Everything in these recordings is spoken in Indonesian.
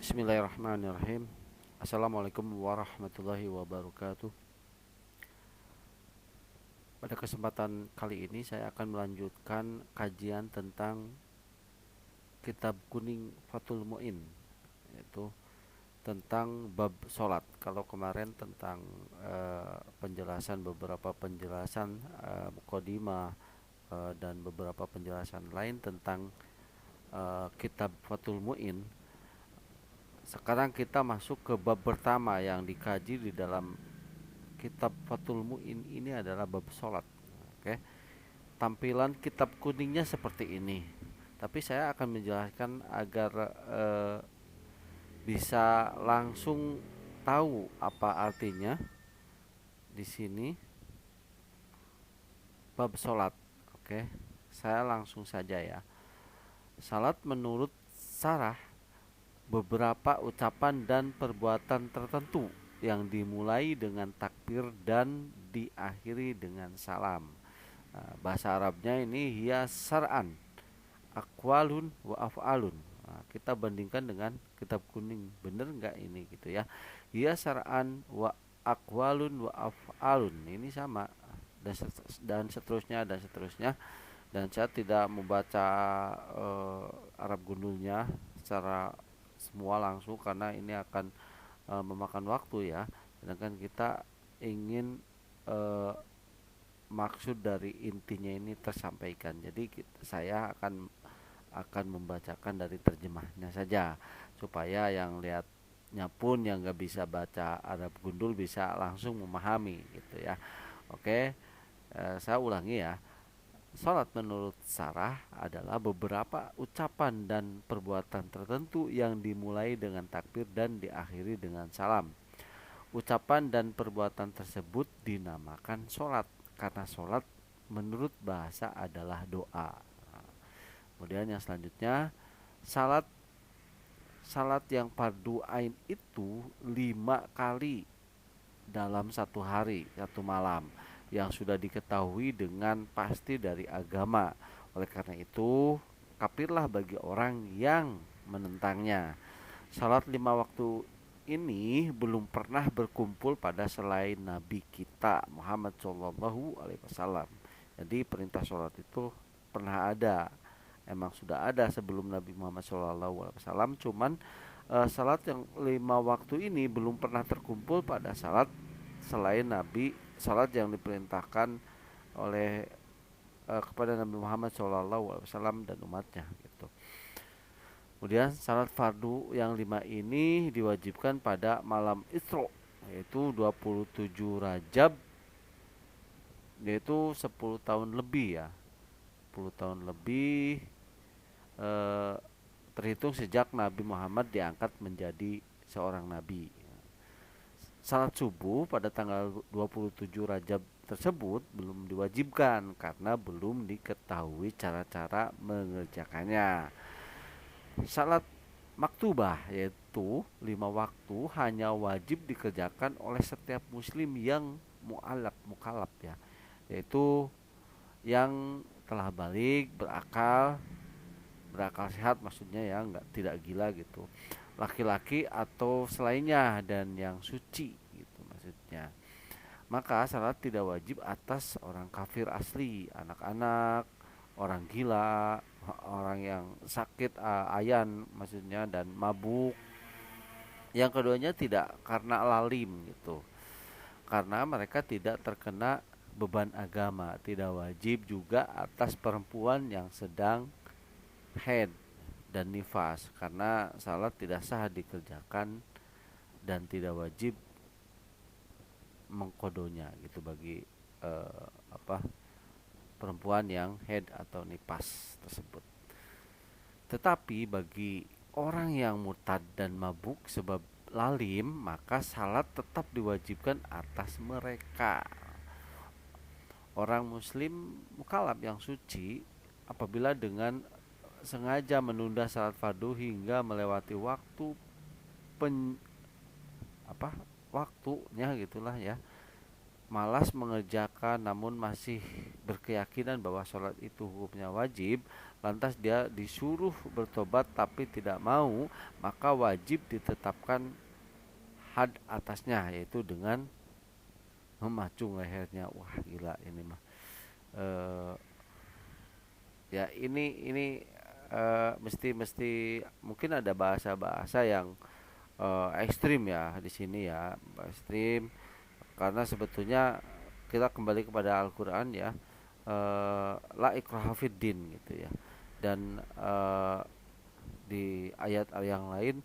Bismillahirrahmanirrahim. Assalamualaikum warahmatullahi wabarakatuh. Pada kesempatan kali ini saya akan melanjutkan kajian tentang kitab kuning Fathul Mu'in, yaitu tentang bab sholat. Kalau kemarin tentang penjelasan beberapa penjelasan mukadimah dan beberapa penjelasan lain tentang kitab Fathul Mu'in. Sekarang kita masuk ke bab pertama yang dikaji di dalam kitab Fathul Mu'in ini adalah bab sholat. Oke, tampilan kitab kuningnya seperti ini. Tapi saya akan menjelaskan agar bisa langsung tahu apa artinya di sini bab sholat. Oke, saya langsung saja ya. Salat menurut syarah beberapa ucapan dan perbuatan tertentu yang dimulai dengan takbir dan diakhiri dengan salam. Bahasa Arabnya ini hiya sar'an, aqwalun wa af'alun. Kita bandingkan dengan kitab kuning, bener nggak ini gitu ya? Hiya sar'an wa aqwalun wa af'alun, ini sama, dan seterusnya dan seterusnya. Dan saya tidak membaca Arab gundulnya secara semua langsung karena ini akan memakan waktu ya. Sedangkan kita ingin maksud dari intinya ini tersampaikan. Jadi saya akan membacakan dari terjemahnya saja supaya yang lihatnya pun yang nggak bisa baca Arab gundul bisa langsung memahami gitu ya. Oke, saya ulangi ya. Salat menurut syarah adalah beberapa ucapan dan perbuatan tertentu yang dimulai dengan takbir dan diakhiri dengan salam. Ucapan dan perbuatan tersebut dinamakan sholat karena sholat menurut bahasa adalah doa. Kemudian yang selanjutnya, salat salat yang fardu ain itu 5 kali dalam satu hari satu malam yang sudah diketahui dengan pasti dari agama. Oleh karena itu, kafirlah bagi orang yang menentangnya. Salat 5 waktu ini belum pernah berkumpul pada selain Nabi kita Muhammad Shallallahu Alaihi Wasallam. Jadi perintah sholat itu pernah ada, emang sudah ada sebelum Nabi Muhammad Shallallahu Alaihi Wasallam. Cuman salat yang 5 waktu ini belum pernah terkumpul pada salat selain Nabi, salat yang diperintahkan oleh kepada Nabi Muhammad SAW dan umatnya gitu. Kemudian salat fardu yang 5 ini diwajibkan pada malam Isra, yaitu 27 Rajab, yaitu 10 tahun lebih ya, 10 tahun lebih eh, terhitung sejak Nabi Muhammad diangkat menjadi seorang nabi. Salat subuh pada tanggal 27 Rajab tersebut belum diwajibkan karena belum diketahui cara-cara mengerjakannya. Salat maktubah yaitu 5 waktu hanya wajib dikerjakan oleh setiap muslim yang mukallaf ya, yaitu yang telah balik, berakal sehat maksudnya ya, nggak tidak gila gitu, laki-laki atau selainnya, dan yang suci gitu maksudnya. Maka salat tidak wajib atas orang kafir asli, anak-anak, orang gila, orang yang sakit ayan maksudnya, dan mabuk. Yang keduanya tidak karena lalim gitu, karena mereka tidak terkena beban agama. Tidak wajib juga atas perempuan yang sedang haid dan nifas, karena salat tidak sah dikerjakan dan tidak wajib mengkodonya gitu bagi apa perempuan yang haid atau nifas tersebut. Tetapi bagi orang yang murtad dan mabuk sebab lalim, maka salat tetap diwajibkan atas mereka. Orang muslim mukallaf yang suci apabila dengan sengaja menunda salat fardu hingga melewati waktu pen apa waktunya gitulah ya, malas mengerjakan maka namun masih berkeyakinan bahwa sholat itu hukumnya wajib, lantas dia disuruh bertobat tapi tidak mau, maka wajib ditetapkan had atasnya, yaitu dengan memacung lehernya. Wah gila ini mah. Eh, ya ini mesti mesti mungkin ada bahasa-bahasa yang ekstrim ya di sini ya, ekstrim, karena sebetulnya kita kembali kepada Al-Qur'an ya, la ikraha fiddin gitu ya. Dan di ayat yang lain,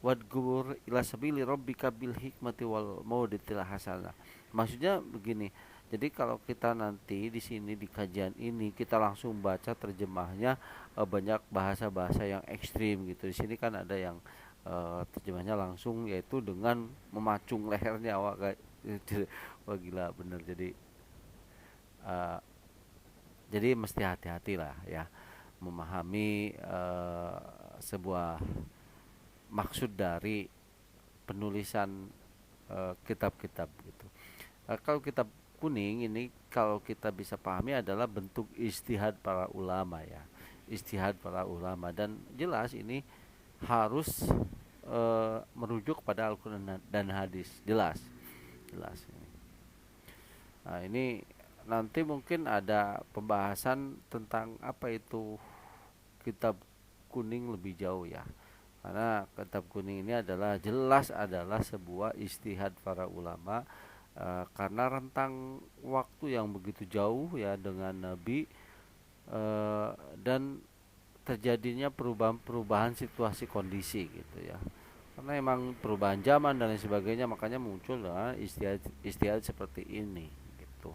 wadgur ila sabili rabbika bil hikmati wal mauditil hasanah. Maksudnya begini. Jadi kalau kita nanti di sini di kajian ini kita langsung baca terjemahnya, banyak bahasa-bahasa yang ekstrim gitu. Di sini kan ada yang terjemahnya langsung, yaitu dengan memacung lehernya. Wah, wah gila bener. Eh, jadi mesti hati-hati lah ya memahami sebuah maksud dari penulisan kitab-kitab gitu. Kalau kitab kuning ini, kalau kita bisa pahami, adalah bentuk istihad para ulama ya, istihad para ulama, dan jelas ini harus merujuk pada Al-Quran dan hadis, jelas, jelas. Nah ini nanti mungkin ada pembahasan tentang apa itu kitab kuning lebih jauh ya, karena kitab kuning ini adalah jelas adalah sebuah istihad para ulama, karena rentang waktu yang begitu jauh ya dengan Nabi, eh, dan terjadinya perubahan-perubahan situasi kondisi gitu ya, karena emang perubahan zaman dan lain sebagainya, makanya muncul istihad istihad seperti ini gitu.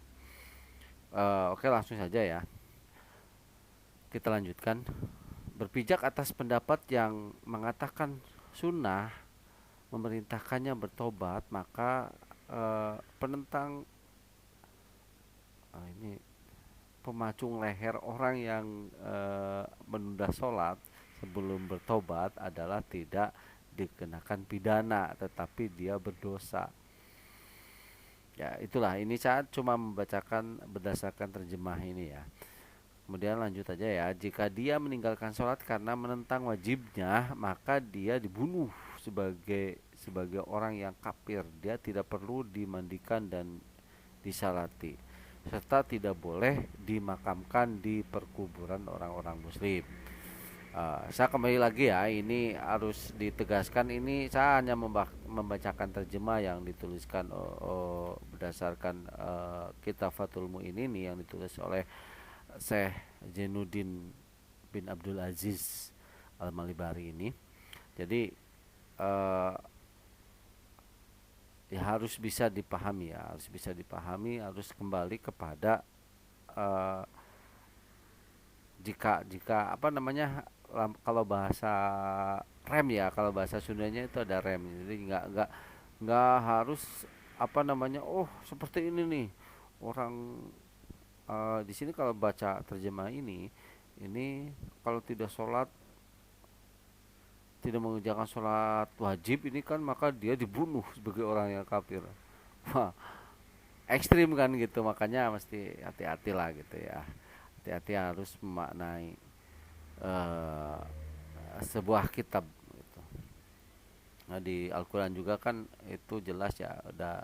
Oke, langsung saja ya kita lanjutkan. Berpijak atas pendapat yang mengatakan sunnah memerintahkannya bertobat, maka penentang ini pemacung leher orang yang menunda sholat sebelum bertobat adalah tidak dikenakan pidana, tetapi dia berdosa. Ya itulah, ini saat cuma membacakan berdasarkan terjemah ini ya. Kemudian lanjut aja ya. Jika dia meninggalkan sholat karena menentang wajibnya, maka dia dibunuh sebagai sebagai orang yang kafir. Dia tidak perlu dimandikan dan disalati, serta tidak boleh dimakamkan di perkuburan orang-orang muslim. Saya kembali lagi ya, ini harus ditegaskan, ini saya hanya membacakan terjemah yang dituliskan berdasarkan kitab Fathul Mu'in ini yang ditulis oleh Syekh Zainuddin bin Abdul Aziz Al-Malibari ini. Jadi ya harus bisa dipahami ya, harus bisa dipahami, harus kembali kepada eh, jika apa namanya, kalau bahasa rem ya, kalau bahasa Sundanya itu ada rem, jadi nggak harus apa namanya, oh seperti ini nih orang. Di sini kalau baca terjemah ini kalau tidak sholat, tidak mengerjakan sholat wajib ini kan, maka dia dibunuh sebagai orang yang kafir. Wah, ekstrim kan gitu, makanya mesti hati-hati lah gitu ya. Hati-hati harus memaknai eh, sebuah kitab gitu. Nah di Al-Quran juga kan itu jelas ya, ada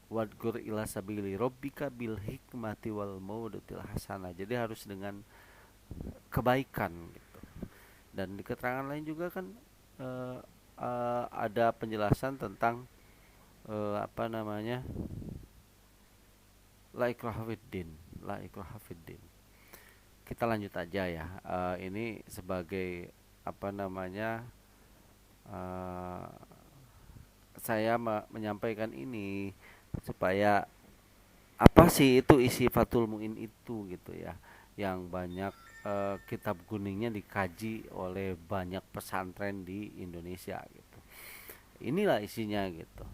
wadgur ila sabili robbika bil hikmati wal maudatil hasanah. Jadi harus dengan kebaikan gitu. Dan di keterangan lain juga kan eh, ada penjelasan tentang apa namanya, la ikraha fiddin, la ikraha fiddin. Kita lanjut aja ya. Ini sebagai apa namanya, eh, saya menyampaikan ini supaya apa sih itu isi Fathul Muin itu gitu ya, yang banyak kitab kuningnya dikaji oleh banyak pesantren di Indonesia gitu. Inilah isinya gitu.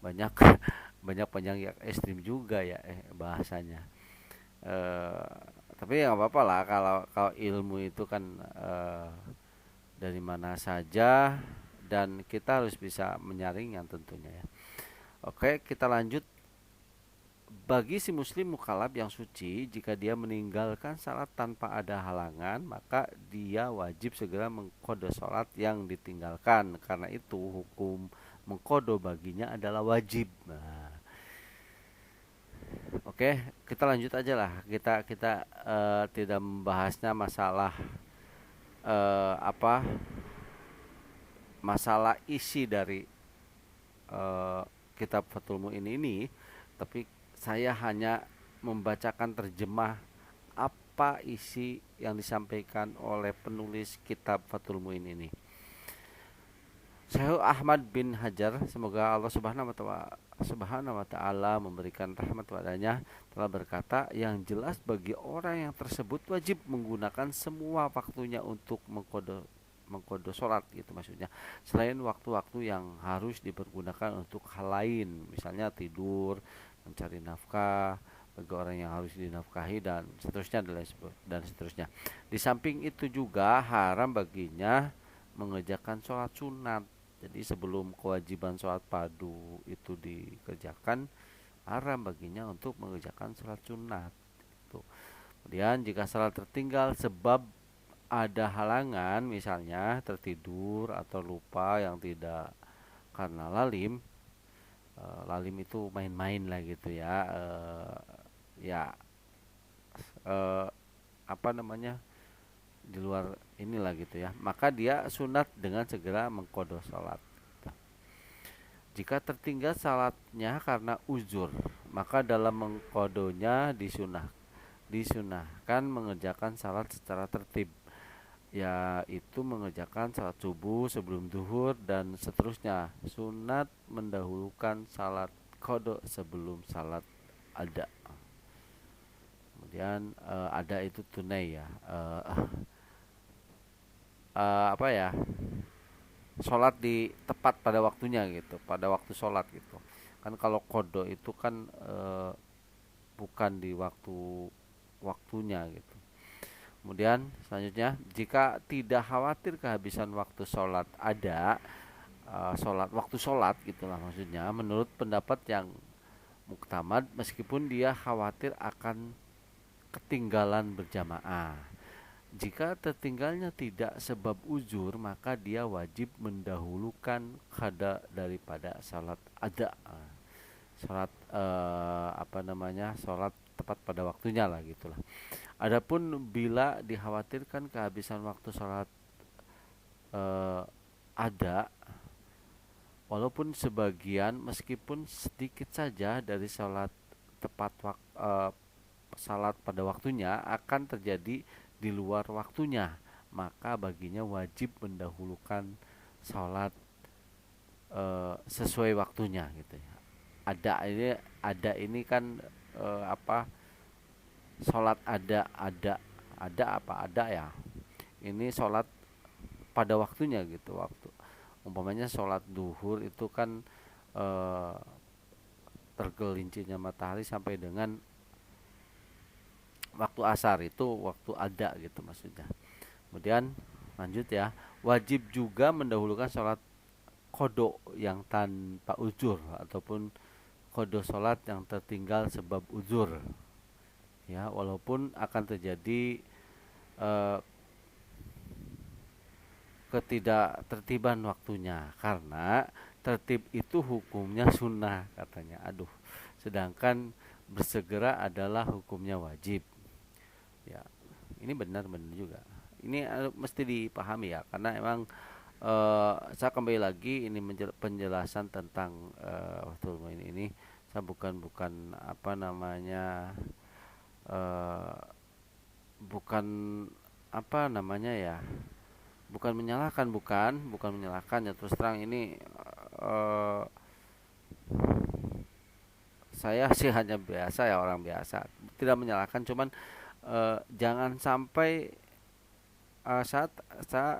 Banyak banyak panjang yang ekstrim juga ya bahasanya. Eh, tapi ya nggak apa-apa lah, kalau kalau ilmu itu kan dari mana saja, dan kita harus bisa menyaring yang tentunya ya. Oke, kita lanjut. Bagi si muslim mukallaf yang suci, jika dia meninggalkan salat tanpa ada halangan, maka dia wajib segera mengqadha salat yang ditinggalkan. Karena itu hukum mengqadha baginya adalah wajib. Nah, oke, kita lanjut aja lah. Kita tidak membahasnya masalah apa masalah isi dari eh, kitab Fathul Muin ini, tapi saya hanya membacakan terjemah apa isi yang disampaikan oleh penulis kitab Fathul Muin ini. Syekh Ahmad bin Hajar, semoga Allah Subhanahu wa taala memberikan rahmat padanya, telah berkata, yang jelas bagi orang yang tersebut wajib menggunakan semua waktunya untuk mengqadha salat gitu maksudnya. Selain waktu-waktu yang harus dipergunakan untuk hal lain, misalnya tidur, mencari nafkah bagi orang yang harus dinafkahi dan seterusnya dan seterusnya. Di samping itu juga haram baginya mengerjakan sholat sunat. Jadi sebelum kewajiban sholat fardu itu dikerjakan, haram baginya untuk mengerjakan sholat sunat. Tuh. Kemudian jika sholat tertinggal sebab ada halangan, misalnya tertidur atau lupa yang tidak karena lalim, lalim itu main-main lah gitu ya, ya eh, apa namanya di luar inilah gitu ya, maka dia sunat dengan segera mengqadha salat. Jika tertinggal salatnya karena uzur, maka dalam mengqadhanya disunahkan mengerjakan salat secara tertib, yaitu mengerjakan salat subuh sebelum zuhur dan seterusnya. Sunat mendahulukan salat qadha sebelum salat ada. Kemudian ada itu tunai ya, apa ya, sholat di tepat pada waktunya gitu, pada waktu sholat gitu kan. Kalau kodo itu kan bukan di waktunya gitu. Kemudian selanjutnya, jika tidak khawatir kehabisan waktu sholat ada, waktu sholat gitulah maksudnya, menurut pendapat yang muktamad, meskipun dia khawatir akan ketinggalan berjamaah. Jika tertinggalnya tidak sebab uzur, maka dia wajib mendahulukan qada daripada salat ada. Salat apa namanya? Salat tepat pada waktunya lah gitulah. Adapun bila dikhawatirkan kehabisan waktu salat eh, ada, walaupun sebagian, meskipun sedikit saja dari salat tepat salat pada waktunya akan terjadi di luar waktunya, maka baginya wajib mendahulukan sholat sesuai waktunya gitu ya. Ada ini kan apa, sholat ada apa ada ya, ini sholat pada waktunya gitu. Waktu umpamanya sholat duhur itu kan eh, tergelincirnya matahari sampai dengan waktu asar, itu waktu ada gitu maksudnya. Kemudian lanjut ya, wajib juga mendahulukan sholat kodo yang tanpa uzur ataupun kodo sholat yang tertinggal sebab uzur ya, walaupun akan terjadi eh, ketidaktertiban waktunya, karena tertib itu hukumnya sunnah katanya. Aduh, sedangkan bersegera adalah hukumnya wajib. Ya, ini benar-benar juga. Ini mesti dipahami ya, karena emang saya kembali lagi ini penjelasan tentang waktu ini. Saya bukan apa namanya, eh, bukan apa namanya ya, bukan menyalahkan ya, terus terang ini eh, saya sih hanya biasa ya, orang biasa, tidak menyalahkan, cuman jangan sampai saat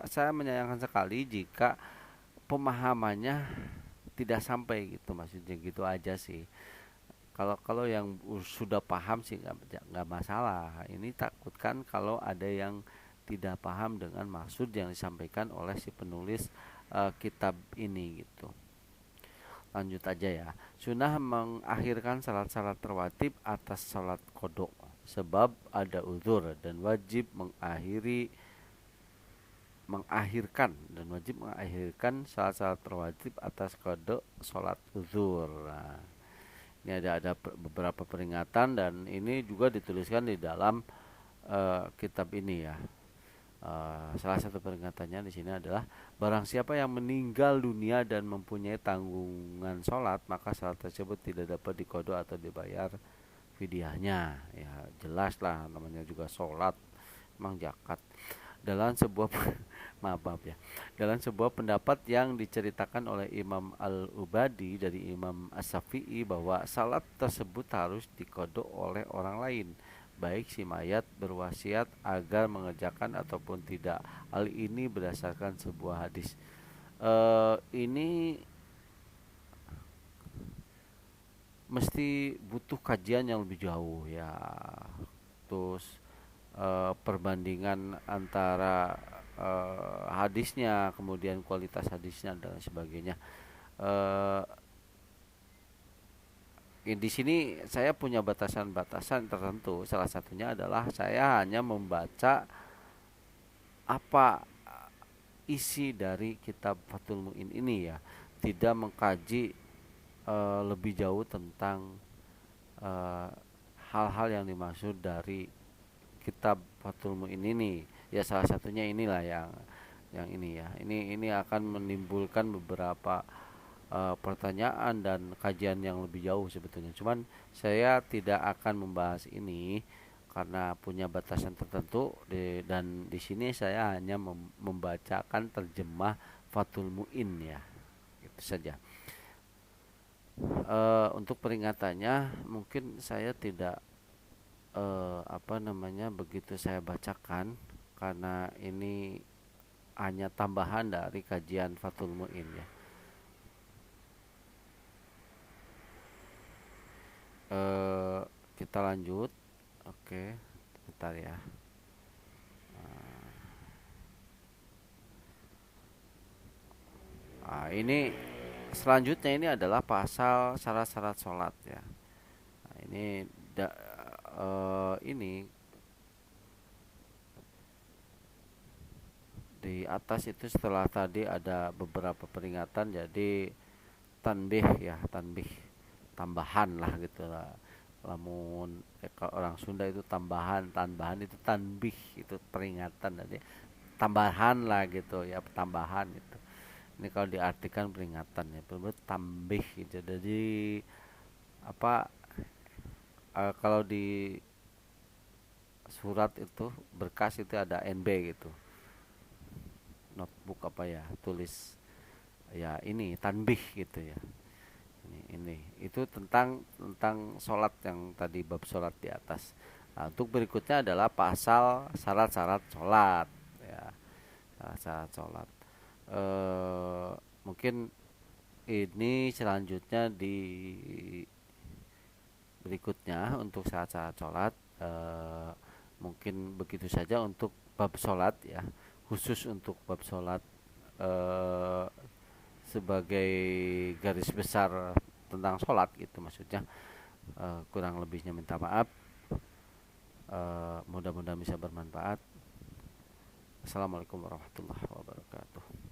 saya menyayangkan sekali jika pemahamannya tidak sampai gitu, maksudnya gitu aja sih. Kalau yang sudah paham sih nggak masalah. Ini takutkan kalau ada yang tidak paham dengan maksud yang disampaikan oleh si penulis kitab ini gitu. lanjut aja ya. Sunnah mengakhirkan salat-salat rawatib atas salat qodok sebab ada uzur, dan wajib mengakhirkan salat-salat rawatib atas qodok salat uzur. Nah, ini ada beberapa peringatan, dan ini juga dituliskan di dalam kitab ini ya. Salah satu peringatannya di sini adalah barang siapa yang meninggal dunia dan mempunyai tanggungan sholat, maka sholat tersebut tidak dapat diqodho atau dibayar fidyahnya. Ya jelas lah, namanya juga sholat, emang zakat. Dalam sebuah maaf ya, dalam sebuah pendapat yang diceritakan oleh Imam Al-Ubadi dari Imam As-Syafi'i bahwa salat tersebut harus diqodho oleh orang lain, baik si mayat berwasiat agar mengerjakan ataupun tidak. Hal ini berdasarkan sebuah hadis. Ini mesti butuh kajian yang lebih jauh ya. Terus perbandingan antara hadisnya, kemudian kualitas hadisnya dan sebagainya. Eh, di sini saya punya batasan-batasan tertentu. Salah satunya adalah saya hanya membaca apa isi dari kitab Fathul Mu'in ini ya, tidak mengkaji lebih jauh tentang eh, hal-hal yang dimaksud dari kitab Fathul Mu'in ini. Ya salah satunya inilah yang ini ya. Ini akan menimbulkan beberapa pertanyaan dan kajian yang lebih jauh sebetulnya. Cuman saya tidak akan membahas ini karena punya batasan tertentu, dan di sini saya hanya membacakan terjemah Fathul Mu'in ya. Itu saja. Untuk peringatannya mungkin saya tidak apa namanya begitu saya bacakan karena ini hanya tambahan dari kajian Fathul Mu'in ya. eh, Kita lanjut. Oke, bentar ya. Ini selanjutnya ini adalah pasal syarat-syarat sholat ya. Nah, ini di atas itu setelah tadi ada beberapa peringatan, jadi tanbih ya, tanbih tambahan lah gitu lah. Lamun kalau orang Sunda itu tambahan, tambahan itu tanbih, itu peringatan, jadi tambahan lah gitu ya, tambahan itu. Ini kalau diartikan peringatan ya, benar tambih gitu. Jadi apa, kalau di surat itu berkas itu ada NB gitu, notebook apa ya, tulis ya ini tanbih gitu ya. Ini itu tentang sholat yang tadi, bab sholat di atas. Nah, untuk berikutnya adalah pasal syarat-syarat sholat ya, syarat-syarat sholat. eh, Mungkin ini selanjutnya di berikutnya untuk syarat-syarat sholat. eh, Mungkin begitu saja untuk bab sholat ya, khusus untuk bab sholat, eh, sebagai garis besar tentang sholat gitu maksudnya. Kurang lebihnya minta maaf. Mudah-mudahan bisa bermanfaat. Assalamualaikum warahmatullahi wabarakatuh.